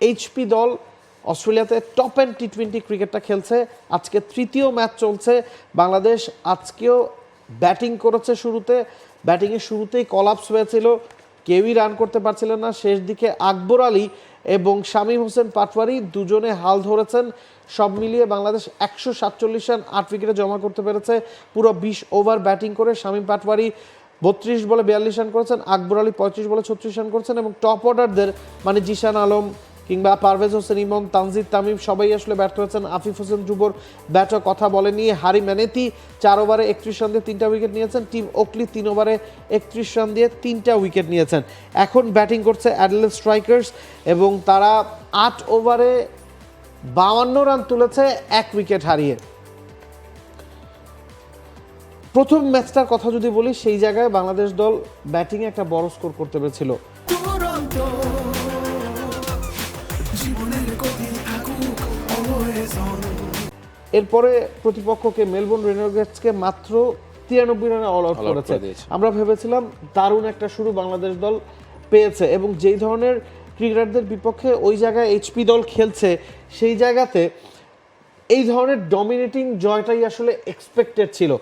HP দল অস্ট্রেলিয়াতে top and T20 ক্রিকেটটা খেলছে। আজকে তৃতীয় ম্যাচ চলছে। বাংলাদেশ আজকেও ব্যাটিং করেছে, ব্যাটিংয়ের শুরুতেই কলাপস হয়েছিল, কেউই রান করতে পারছিলেন না। শেষ দিকে আকবর আলী এবং শামীম হোসেন পাটওয়ারি দুজনে হাল ধরেছেন। সব মিলিয়ে বাংলাদেশ 147 রান 8 উইকেটে জমা করতে পেরেছে পুরো 20 ওভার ব্যাটিং করে। শামীম পাটওয়ারি 32 বলে 42 রান করেছেন, আকবর আলী 35 বলে 36 রান করেছেন এবং টপ অর্ডারদের মানে জিশান আলম কিংবা পারভেজ হোসেন ইমন, তানজিদ তামিম সবাই আসলে ব্যর্থ হয়েছেন। আফিফ হোসেন ধ্রুবর ব্যাটও কথা বলেনি। হারি ম্যানেতি 4 ওভারে 31 রান দিয়ে 3টা উইকেট নিয়েছেন। টিম ওকলি 3 ওভারে 31 রান দিয়ে 3টা উইকেট নিয়েছেন। এখন ব্যাটিং করছে অ্যাডিলেড স্ট্রাইকার্স এবং তারা 8 ওভারে 52 রান তুলেছে 1 উইকেট হারিয়ে। প্রথম ম্যাচটার কথা যদি বলি, সেই জায়গায় বাংলাদেশ দল ব্যাটিংয়ে একটা বড় স্কোর করতে পেরেছিল। এরপরে প্রতিপক্ষকে মেলবোর্ন রেনেগেডসকে মাত্র 93 রানে অল আউট করেছে। আমরা ভেবেছিলাম দারুণ একটা শুরু বাংলাদেশ দল পেয়েছে এবং যেই ধরনের ক্রিকেটারদের বিপক্ষে ওই জায়গায় এইচপি দল খেলছে, সেই জায়গাতে এই ধরনের ডমিনেটিং জয়টাই আসলে এক্সপেক্টেড ছিল।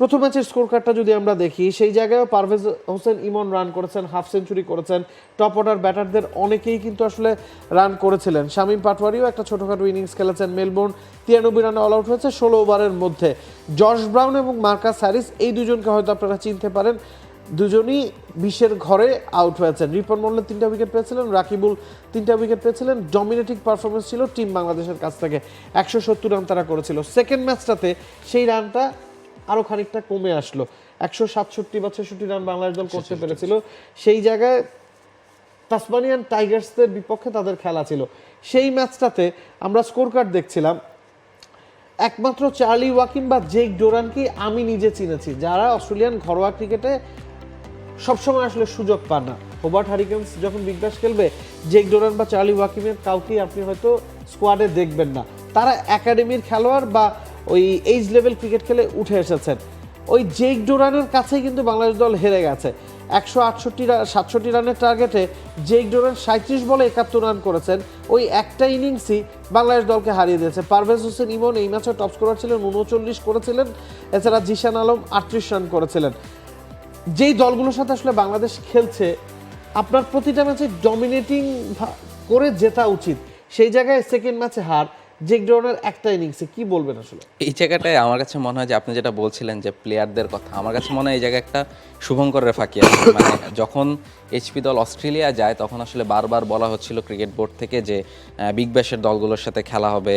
প্রথম ম্যাচের স্কোর কার্ডটা যদি আমরা দেখি, সেই জায়গায় পারভেজ হোসেন ইমন রান করেছেন, হাফ সেঞ্চুরি করেছেন। টপ অর্ডার ব্যাটারদের অনেকেই কিন্তু আসলে রান করেছিলেন। শামীম পাটওয়ারিও একটা ছোটোখাটো ইনিংস খেলেছেন। মেলবোর্ন 93 রানে অল আউট হয়েছে 16 ওভারের মধ্যে। জশ ব্রাউন এবং মার্কাস হ্যারিস এই দুজনকে হয়তো আপনারা চিনতে পারেন, দুজনই 20-এর ঘরে আউট হয়েছেন। রিপন মল্লিক 3টা উইকেট পেয়েছিলেন, রাকিবুল 3টা উইকেট পেয়েছিলেন। ডমিনেটিং পারফরমেন্স ছিল টিম বাংলাদেশের কাছ থেকে। 170 রান তারা করেছিল। সেকেন্ড ম্যাচটাতে সেই রানটা আরও খানিকটা কমে আসলো, 167 বা 66 রান বাংলাদেশ দল করতে পেরেছিল। সেই জায়গায় তাসমানিয়ান টাইগার্সদের বিপক্ষে তাদের খেলা ছিল। সেই ম্যাচটাতে আমরা স্কোর কার্ড দেখছিলাম, একমাত্র চার্লি ওয়াকিম বা জেক ডোরানকে আমি নিজে চিনেছি, যারা অস্ট্রেলিয়ান ঘরোয়া ক্রিকেটে সবসময় আসলে সুযোগ পান না। হোবার্ট হারিকেন্স যখন বিগ ব্যাশ খেলবে, জেক ডোরান বা চার্লি ওয়াকিমের কাউকেই আপনি হয়তো স্কোয়াডে দেখবেন না। তারা একাডেমির খেলোয়াড় বা ওই এইজ লেভেল ক্রিকেট খেলে উঠে এসেছেন। ওই জেক ডোরানের কাছেই কিন্তু বাংলাদেশ দল হেরে গেছে। 167 রানের টার্গেটে জেক ডোরান 37 বলে 71 রান করেছেন। ওই একটা ইনিংসই বাংলাদেশ দলকে হারিয়ে দিয়েছে। পারভেজ হোসেন ইমন এই ম্যাচে টপ স্কোরার ছিলেন, 39 করেছিলেন। এছাড়া জিশান আলম 38 রান করেছিলেন। যেই দলগুলোর সাথে আসলে বাংলাদেশ খেলছে, আপনার প্রতিটা ম্যাচে ডমিনেটিং করে জেতা উচিত। সেই জায়গায় সেকেন্ড ম্যাচে হার, জেক ডোরানের একটা ইনিংসে। কি বলবেন আসলে এই জায়গাটায়? আমার কাছে মনে হয় যে আপনি যেটা বলছিলেন যে প্লেয়ারদের কথা, আমার কাছে মনে হয় এই জায়গায় একটা শুভঙ্করের ফাঁকি আছে। মানে যখন এইচপি দল অস্ট্রেলিয়া যায়, তখন আসলে বারবার বলা হচ্ছিল ক্রিকেট বোর্ড থেকে যে বিগ ব্যাশের দলগুলোর সাথে খেলা হবে,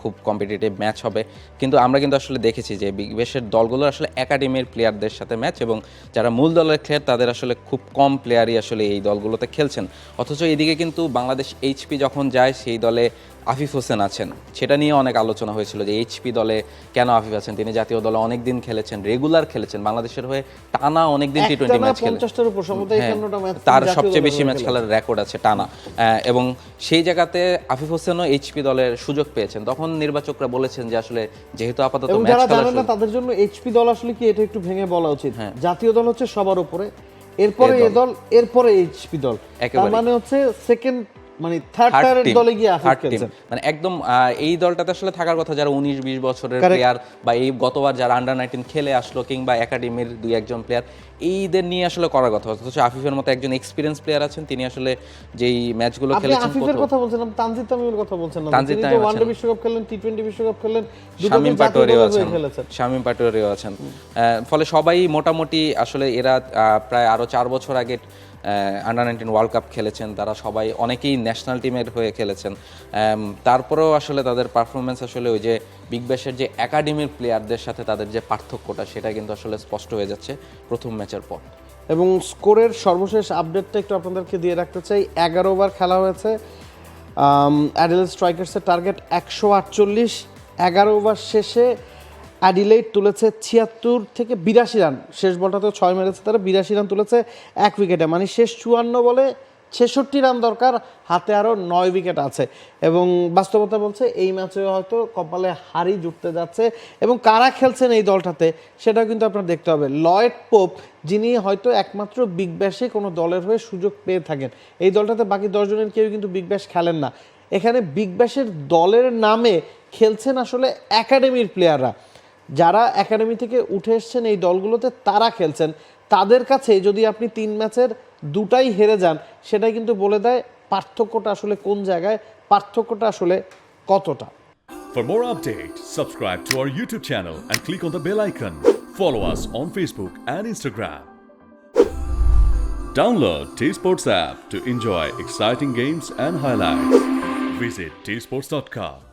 খুব কম্পিটিটিভ ম্যাচ হবে। কিন্তু আমরা কিন্তু আসলে দেখেছি যে বিগ ব্যাশের দলগুলোর আসলে একাডেমির প্লেয়ারদের সাথে ম্যাচ, এবং যারা মূল দলের প্লেয়ার তাদের আসলে খুব কম প্লেয়ারই আসলে এই দলগুলোতে খেলছেন। অথচ এদিকে কিন্তু বাংলাদেশ এইচপি যখন যায়, সেই দলে আফিফ হোসেন আছেন। সেটা নিয়ে অনেক আলোচনা হয়েছিল যে এইচপি দলে কেন আফিফ আছেন। তিনি জাতীয় দলে অনেক দিন খেলেছেন, রেগুলার খেলেছেন, বাংলাদেশের হয়ে টানা অনেক দিন টি20 ম্যাচ খেলেছেন। তার সবচেয়ে বেশি ম্যাচ খেলার রেকর্ড আছে টানা। এবং সেই জায়গাতে আফিফ হোসেনও এইচপি দলের সুযোগ পেয়েছেন। তখন নির্বাচকরা বলেছেন যে আসলে যেহেতু আপাতত ম্যাচ খেলা, তাদের জন্য এইচপি দল আসলে কি, এটা একটু ভেঙে বলা উচিত। জাতীয় দল হচ্ছে সবার উপরে, এরপরে এ দল, এরপরে এইচপি দল। তার মানে হচ্ছে সেকেন্ড মানে থার্ড টায়ারের দলে গিয়ে আফিফ খেলছেন। মানে একদম এই দলটাতে আসলে থাকার কথা যারা 19-20 বছরের প্লেয়ার, বা এই গতবার যারা আন্ডার-19 খেলে আসলো, কিংবা একাডেমির 2-1 প্লেয়ার, এইদের নিয়ে আসলে করার কথা। অথচ আফিফের মতো একজন এক্সপিরিয়েন্স প্লেয়ার আছেন, তিনি আসলে যেই ম্যাচগুলো খেলেছেন। আফিফের কথা বলছেন না, তানজিদ তামিমের কথা বলছেন না? তিনি তো ওয়ানডে বিশ্বকাপ খেলেন, টি20 বিশ্বকাপ খেলেন, শামীম পাটোয়ারিও আছেন। ফলে সবাই মোটামুটি আসলে এরা প্রায় আরো 4 বছর আগে আন্ডার-19 ওয়ার্ল্ড কাপ খেলেছেন। তারা সবাই অনেকেই ন্যাশনাল টিমের হয়ে খেলেছেন। তারপরেও আসলে তাদের পারফরমেন্স আসলে ওই যে বিগ ব্যাশের যে একাডেমির প্লেয়ারদের সাথে তাদের যে পার্থক্যটা, সেটা কিন্তু আসলে স্পষ্ট হয়ে যাচ্ছে প্রথম ম্যাচের পর। এবং স্কোরের সর্বশেষ আপডেটটা একটু আপনাদেরকে দিয়ে রাখতে চাই। 11 ওভার খেলা হয়েছে। অ্যাডিলেড স্ট্রাইকার্সের টার্গেট 148। 11 ওভার শেষে অ্যাডিলেড তুলেছে 76 থেকে 82 রান। শেষ বলটাতেও 6 মেরেছে তারা, 82 রান তুলেছে 1 উইকেটে। মানে শেষ 54 বলে 66 রান দরকার, হাতে আরও 9 উইকেট আছে এবং বাস্তবতা বলছে এই ম্যাচে হয়তো কপালে হারি জুটতে যাচ্ছে এবং কারা খেলছেন এই দলটাতে সেটাও কিন্তু আপনার দেখতে হবে। লয়েড পোপ, যিনি হয়তো একমাত্র বিগ ব্যাশে কোনো দলের হয়ে সুযোগ পেয়ে থাকেন, এই দলটাতে বাকি 10 জনের কেউ কিন্তু বিগ ব্যাশ খেলেন না। এখানে বিগ ব্যাশের দলের নামে খেলছেন আসলে একাডেমির প্লেয়াররা, যারা একাডেমি থেকে উঠে এসছেন এই দলগুলোতে তারা খেলছেন। তাদের কাছে যদি আপনি 3 ম্যাচের 2টাই হেরে যান, সেটাই কিন্তু বলে দেয় পার্থক্যটা আসলে কোন জায়গায়, পার্থক্যটা আসলে কতটা। For more updates, subscribe to our YouTube channel and click on the bell icon. Follow us on Facebook and Instagram. Download T-Sports app to enjoy exciting games and highlights. Visit tsports.com.